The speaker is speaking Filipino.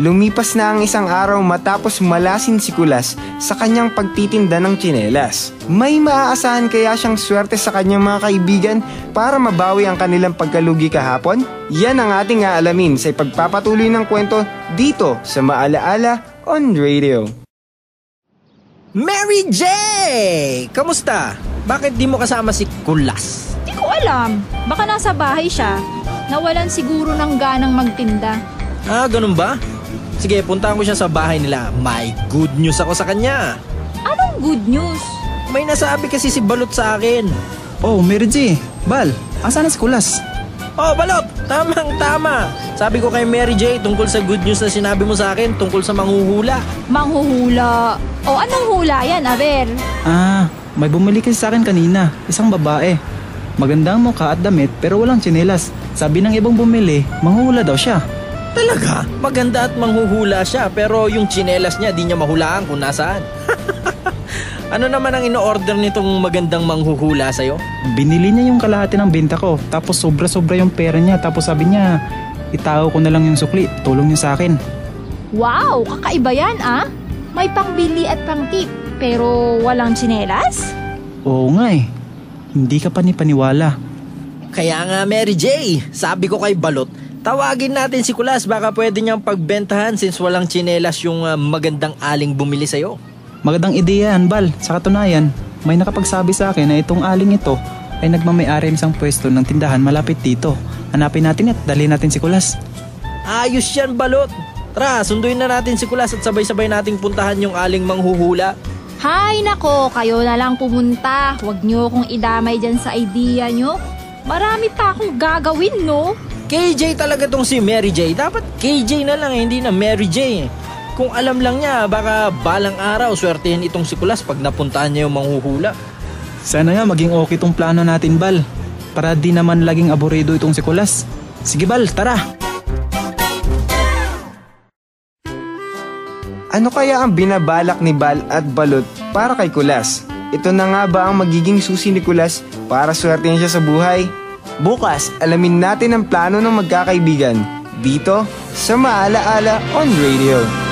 Lumipas na ang isang araw matapos malasin si Kulas sa kanyang pagtitinda ng tsinelas. May maaasahan kaya siyang swerte sa kanyang mga kaibigan para mabawi ang kanilang pagkalugi kahapon? Yan ang ating aalamin sa ipagpapatuloy ng kwento dito sa Maalaala on Radio. Mary J! Kamusta? Bakit di mo kasama si Kulas? Di ko alam. Baka nasa bahay siya. Nawalan siguro ng ganang magtinda. Ah, ganun ba? Sige, puntahan ko siya sa bahay nila. May good news ako sa kanya. Anong good news? May nasabi kasi si Balot sa akin. Oh, Mary J. Bal, asan na si Kulas? Oh, Balot! Tamang-tama! Sabi ko kay Mary J tungkol sa good news na sinabi mo sa akin tungkol sa manghuhula. Manghuhula? O anong hula yan, Aber? Ah, may bumili kasi sa akin kanina. Isang babae. Maganda ang mukha at damit pero walang tsinelas. Sabi ng ibang bumili, manghuhula daw siya. Talaga? Maganda at manghuhula siya pero yung tsinelas niya di niya mahulaan kung nasaan. Ano naman ang ino-order nitong magandang manghuhula sa'yo? Binili niya yung kalahati ng benta ko tapos sobra-sobra yung pera niya tapos sabi niya itago ko na lang yung sukli, tulong niya sa akin. Wow, kakaiba yan ah. May pangbili at pangtip pero walang tsinelas? Oo nga eh, hindi ka panipaniwala. Kaya nga Mary J, sabi ko kay Balot, tawagin natin si Kulas, baka pwede niyang pagbentahan since walang tsinelas yung magandang aling bumili sa'yo. Magandang ideya yan, Bal. Sa katunayan, may nakapagsabi sa akin na itong aling ito ay nagmamayari ng isang pwesto ng tindahan malapit dito. Hanapin natin at dalhin natin si Kulas. Ayos yan, Balot. Tara, sunduin na natin si Kulas at sabay-sabay nating puntahan yung aling manghuhula. Hay nako, kayo na lang pumunta. Huwag niyo akong idamay dyan sa idea niyo. Marami pa akong gagawin, no? KJ talaga tong si Mary J. Dapat KJ na lang, hindi na Mary J. Kung alam lang niya, baka balang araw swertihin itong si Kulas pag napuntahan niya yung manghuhula. Sana nga maging okay tong plano natin, Bal. Para di naman laging aburido itong si Kulas. Sige, Bal, tara! Ano kaya ang binabalak ni Bal at Balot para kay Kulas? Ito na nga ba ang magiging susi ni Kulas para swertihin siya sa buhay? Bukas, alamin natin ang plano ng magkakaibigan dito sa Maalaala on Radio.